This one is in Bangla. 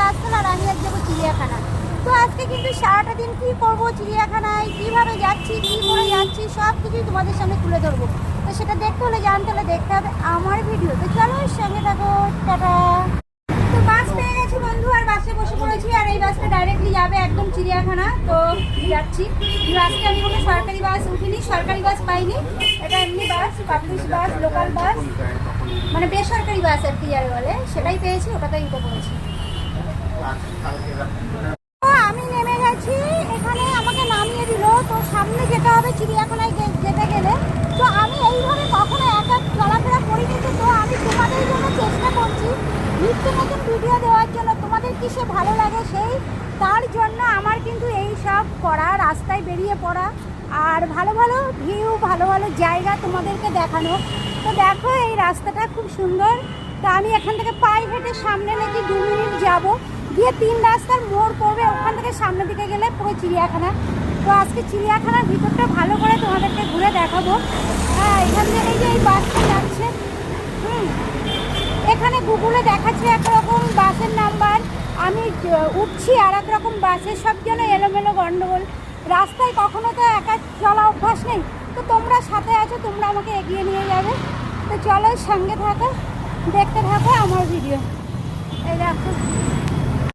আসছেন আর আমি আজ যাবো চিড়িয়াখানা। তো আজকে কিন্তু সারাটা দিন কী করবো চিড়িয়াখানায়, কীভাবে যাচ্ছি, কী করে যাচ্ছি, সব কিছুই তোমাদের সামনে তুলে ধরবো। তো সেটা দেখতে হলে জানতে হলে দেখতে হবে আমার ভিডিও। তো চলো সঙ্গে থাকো, টাটা। তো বাস পেয়ে গেছি বন্ধু, আর বাসে বসে পড়েছি, আর এই বাসটা ডাইরেক্টলি যাবে একদম চিড়িয়াখানা। তো যাচ্ছি। আজকে আমি কোনো সরকারি বাস উঠিনি, সরকারি বাস পাইনি, এটা এমনি বাস, পাবলিক বাস, লোকাল বাস, মানে বেসরকারি বাস আর কি যার বলে, সেটাই পেয়েছি, ওটাতেই উঠে পড়েছি। আমি নেমে গেছি, এখানে আমাকে নামিয়ে দিল। তো সামনে যেতে হবে চিড়িয়াখানায় যেতে গেলে। তো আমি এইভাবে কখনো একা চলাফেরা করিনি, তো আমি তোমাদের জন্য চেষ্টা করছি নিত্য নতুন ভিডিও দেওয়ার জন্য। তোমাদের কিসে ভালো লাগে সেই তার জন্য আমার কিন্তু এই সব করা, রাস্তায় বেরিয়ে পড়া, আর ভালো ভালো ভিউ, ভালো ভালো জায়গা তোমাদেরকে দেখানো। তো দেখো এই রাস্তাটা খুব সুন্দর। তো আমি এখান থেকে পায়ে হেঁটে সামনে নাকি 2 মিনিট যাবো, দিয়ে 3 রাস্তার মোড় পড়বে, ওখান থেকে সামনের দিকে গেলে পুরো চিড়িয়াখানা। তো আজকে চিড়িয়াখানার ভিতরটা ভালো করে তোমাদেরকে ঘুরে দেখাবো। হ্যাঁ, এখান থেকে এই যে এই বাসটা যাচ্ছে, এখানে গুগলে দেখাচ্ছে একরকম বাসের নাম্বার, আমি উঠছি আর এক রকম বাসে, সব যেন এলোমেলো গন্ডগোল। রাস্তায় কখনো তো একা চলা অভ্যাস নেই, তো তোমরা সাথে আছো, তোমরা আমাকে এগিয়ে নিয়ে যাবে। তো চলো সঙ্গে থাকো, দেখতে থাকো আমার ভিডিও। এই দেখো